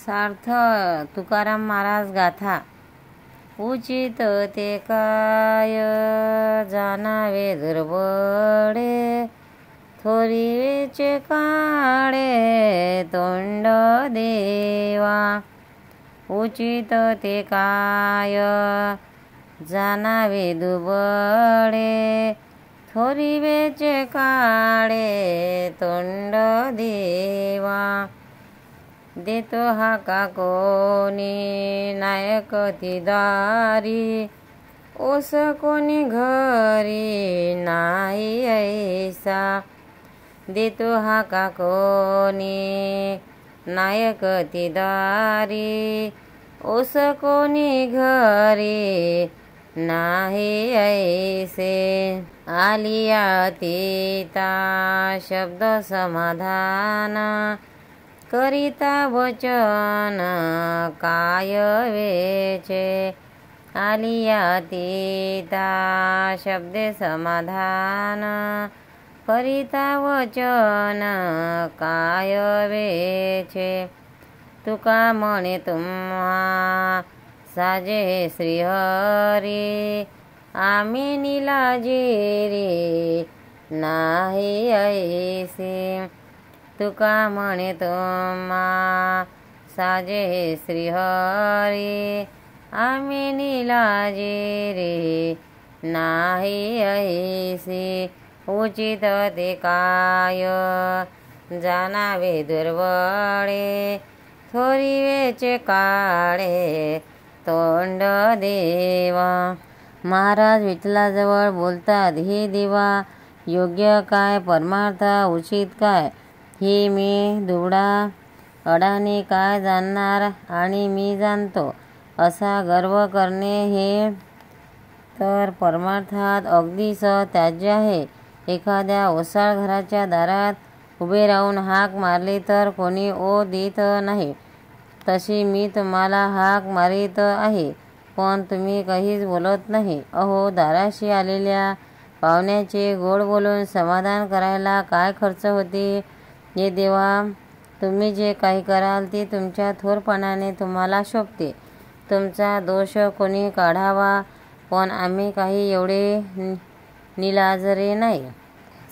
सार्थ तुकाराम महाराज गाथा. उचित ते काय जाणावे दुर्बळे, थोरिवेचे काळे तोंड देवा. उचित ते काय जाणावे दुर्बळे, थोरिवेचे काळे तोंड देवा. देतो हाका कोणी नायक ती दारी, ओस कोणी घरी नाही ऐसा. देतो हाका कोणी नायक ती दारी, ओस कोणी घरी नाही ऐसे. आलिया तीता शब्द समाधान, करिता वचन काय वेचे. आलिया तीता शब्दे समाधान, करिता वचन काय वेचे. तुका म्हणे तुम्हा साजे श्रीहरी, आम्ही निलाजिरी नाही ऐसे. तुका म्हणे तुम्हा साजे श्रीहरी, आम्ही निलाजिरी नाही ऐसे. उचित ते काय जाणावे दुर्बळे, थोरिवेचे काळे तोंड देवा. महाराज विठ्ठलाजवळ बोलतात, हे देवा, योग्य काय परमार्थ उचित काय हे मी दुबळा अडाणी काय जाणणार, आणि मी जाणतो असा गर्व करणे हे तर परमार्थात अगदीच त्याज्य आहे. एखाद्या ओसाळ घराच्या दारात उभे राहून हाक मारली तर कोणी ओ देत नाही, तशी मी तुम्हाला हाक मारीत आहे, पण तुम्ही काहीच बोलत नाही. अहो, दाराशी आलेल्या पाहुण्याचे गोड बोलून समाधान करायला काय खर्च होते. हे देवा, तुम्ही जे काही कराल ते तुमच्या थोरपणाने तुम्हाला शोभते. तुमचा दोष कोणी काढावा, पण आम्ही काही एवढे निलाजरे नाही.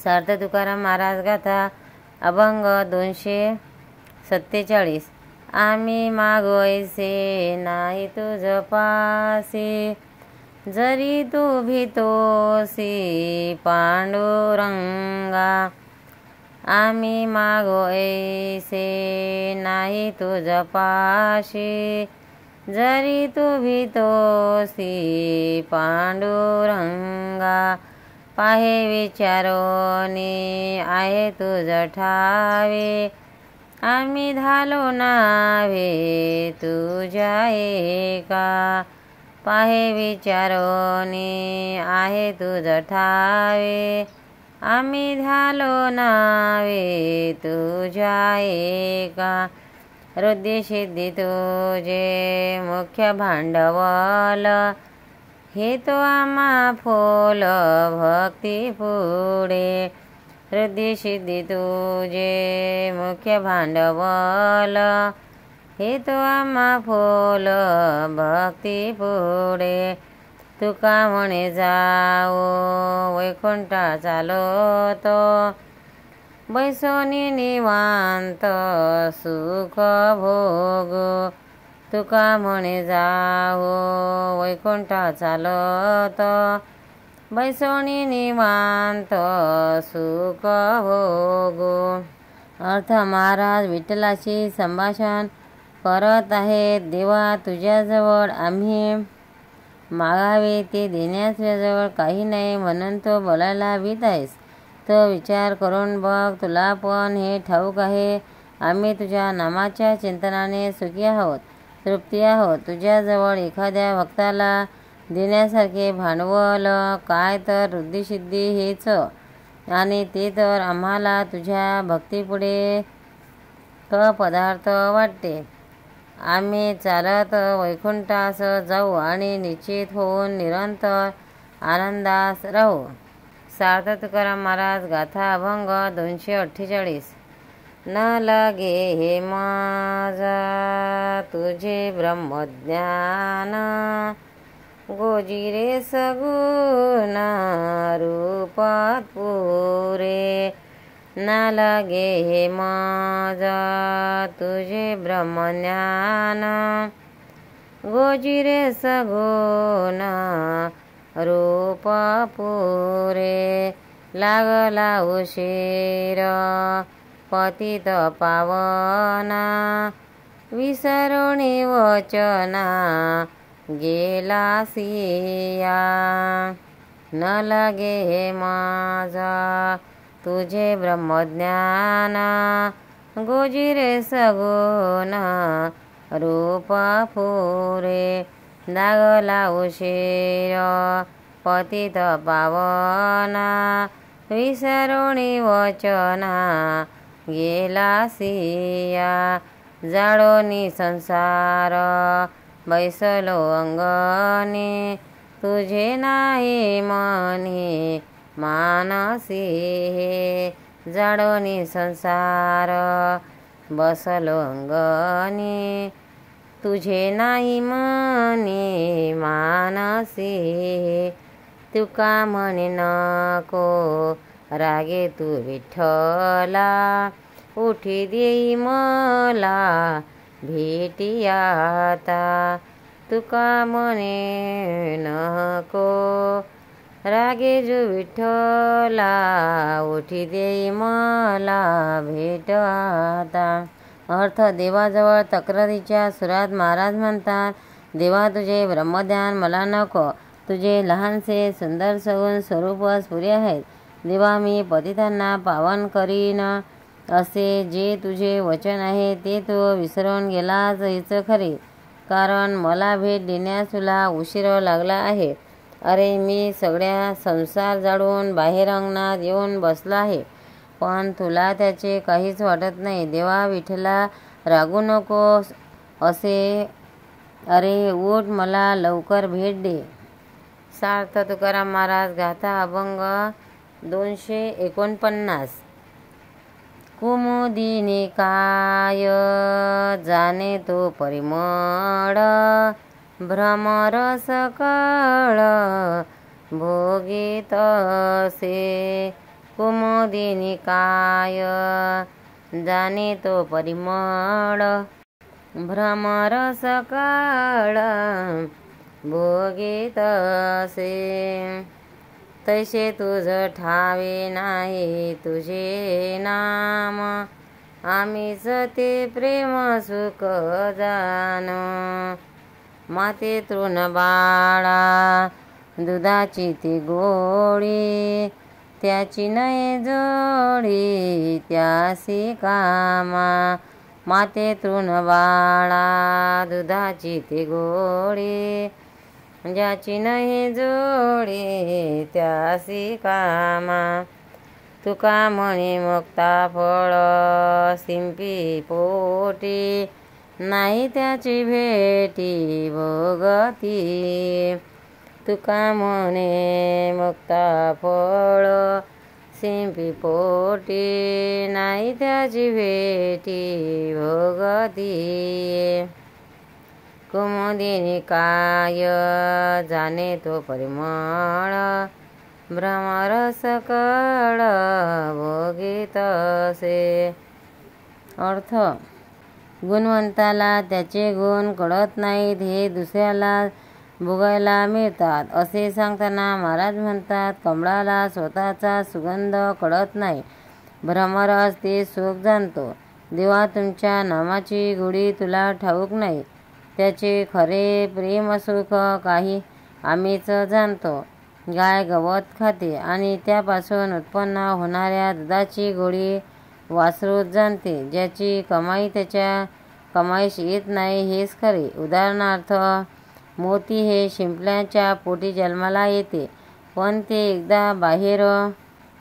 सार्थ तुकाराम महाराज गाथा अभंग 247. आम्ही मागोयसे नाही तुझ पासी, जरी तू भीतोसी पांडुरंगा. आम्ही मागोयसे नाही तुझ पाशी, जरी तू भीतोसी पांडुरंगा. पाहे विचारोनी आहे तुझ ठावे, आम्ही धालो नावे तुझ्या एका. पाहे विचारोनी आहे तुझ ठावे, आम्ही धालो नावे तुझ्या एका. हृदय सिद्धी तुझे मुख्य भांडवल, हे तो आम्हा फोल भक्ती पुढे. हृदय सिद्धी तुझे मुख्य भांडवल, हे तो आम्हा फोल भक्ती पुढे. तुका म्हणे जाओ वैकुंठा चालतो, बैसोनी निवांत सुख भोग. तुका म्हणे जाओ वैकुंठा चालतो, बैसोनी निवांत सुख भोग. अर्थ महाराज विठ्ठलाशी संभाषण करत आहेत. देवा, तुझ्याजवळ आम्ही मागावे ते देण्यास तुझ्याजवळ काही नाही, म्हणून तो बोलायला भीत आहेस. तो विचार करून बघ, तुला पण हे ठाऊक आहे, आम्ही तुझ्या नामाच्या चिंतनाने सुखी आहोत, तृप्ती आहोत. तुझ्याजवळ एखाद्या भक्ताला देण्यासारखे भांडवल काय तर वृद्धिसिद्धी हेच, आणि ते तर आम्हाला तुझ्या भक्तीपुढे पदार्थ वाटते. आम्ही चालत वैकुंठास जाऊ आणि निश्चित होऊन निरंतर आनंदास राहू. सार्थ तुकाराम महाराज गाथा अभंग 248. न लागे हे माझा तुझे ब्रह्मज्ञान गोजिरे सगुण रूपात पुरे ना लगे हे मज तुझे ब्रह्मज्ञान गोजिरे सगुण रूप पुरे लागला उशीर पतित पावना विसरुणी वचना गेला सिया न लगे हे माझा तुझे ब्रह्मज्ञान गोजिरे सगुण रूप पुरे लागला उशीर पतित पावना विसरुणी वचना गेला सिया जाळोनी संसार बैसलो अंगणी तुझे नाही मनी मानसी जाळोनी संसार बसलो अंगणी तुझे नाही मनी मानसी तुका म्हणे नको रागे तू विठ्ठला उठी देई मला भेटी आता तुका म्हणे नको रागे जो विठ्ठला उठी देई मला भेट आता. अर्थ देवाजवळ तक्रारीच्या सुरात महाराज म्हणतात, देवा तुझे ब्रह्मज्ञान मला नको. तुझे लहानसे सुंदर सगुण स्वरूप स्फुरे आहेत. देवा मी पतितांना पावन करीन असे जे तुझे वचन आहे ते तू विसरून गेलाच हीच खरी. कारण मला भेट देण्यास तुला उशीर लागला आहे. अरे मी सगळ्या संसार जाळून बाहेर अंगणात येऊन बसला आहे, पण तुला त्याचे काहीच वाटत नाही. देवा विठ्ठला रागू नकोस असे. अरे उठ मला लवकर भेट दे. सार्थ तुकाराम महाराज गाथा अभंग 249. कुमुदिनी काय जाने तो परिमळ भ्रमर सकळ भोगीत असे. कुमुदिनी काय जाने तो परिमळ भ्रमर सकळ भोगीत असे. तैसे तुझ ठावे नाही तुझे नाम आम्हीच ते प्रेम सुख जाण. माते तृण बाळा दुधाची ती गोळी त्याची नये जोडी त्यासी कामा. माते तृण बाळा दुधाची ती गोळी ज्याची नाही जोडी त्यासी कामा. तुका म्हणे मुक्ता फळ सिंपी पोटी नाही त्याची भेटी भोगती. तुका म्हणे मुक्ता फळ सिंपी पोटी नाही त्याची भेटी भोगती. कुमुदिनी काय जाने तो परिमळ भ्रमर सकळ भोगीत असे. अर्थ गुणवंताला त्याचे गुण कळत नाहीत, हे दुसऱ्याला भोगायला मिळतात. असे सांगताना महाराज म्हणतात, कमळाला स्वतःचा सुगंध कळत नाही, भ्रमरच ते सुख जाणतो. देवा तुमच्या नामाची गोडी तुला ठाऊक नाही, त्याचे खरे प्रेम सुख काही आम्हीच जाणतो. गाय गवत खाते आणि त्यापासून उत्पन्न होणाऱ्या दुधाची गोडी वासरूच जाणते, ज्याची कमाई त्याच्या कमाईस येत नाही हेच खरे. उदाहरणार्थ मोती हे शिंपल्याच्या पोटी जन्माला येते, पण ते एकदा बाहेर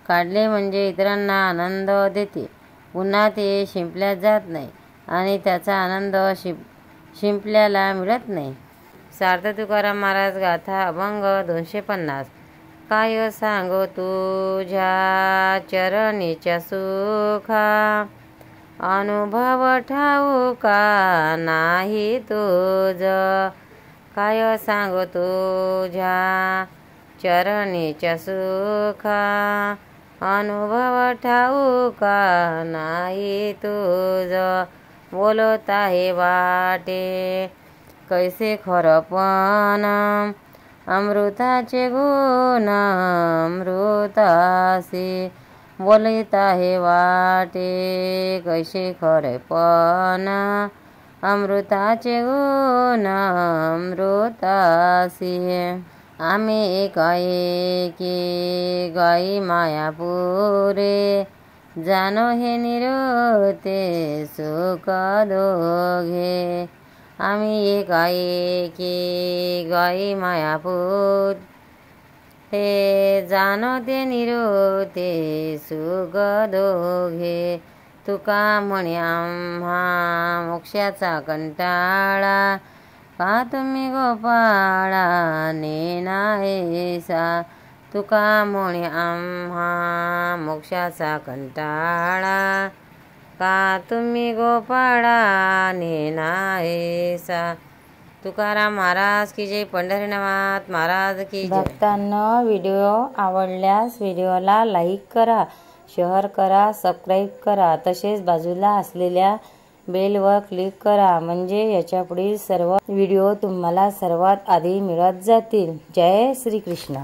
काढले म्हणजे इतरांना आनंद देते. पुन्हा ते शिंपल्यात जात नाही आणि त्याचा आनंद शिंपल्याला मिळत नाही. सार्थ तुकाराम महाराज गाथा अभंग 250. काय सांगो तुझ्या चरणीच्या सुखा अनुभव ठाऊका नाही तुझ, काय सांगू तुझ्या चरणीच्या सुखा, अनुभव ठाऊका नाही तुझ, बोलत आहे वाटे कैसे खरपण, अमृताचे गुण अमृतासी, बोलत आहे वाटे कैसे खरेपण, अमृताचे गुण अमृतासी। आम्ही एकाएकी गाई मायापुरे, जानो हे निरोते सुख दोघे, आम्ही एकाएकी गाई मायापूर, हे जानो ते निरोते सुख दोघे, तुका म्हणे आम्हा मोक्षाचा कंटाळा, का तुम्ही गोपाळा नेनायसा, तुका म्हणे आम्हा मोक्षाचा कंटाळा, का तुम्ही गोपाळा नेनायसा। तुकाराम महाराज की जय, पंढरीनाथ महाराज की जय। भक्तांनो, व्हिडिओ आवडल्यास व्हिडिओला लाईक करा, शेअर करा, सबस्क्राईब करा, तसेच बाजूला असलेल्या बेलवर क्लिक करा, म्हणजे याच्या पुढील सर्व व्हिडिओ तुम्हाला सर्वात आधी मिळत जातील। जय श्री कृष्ण।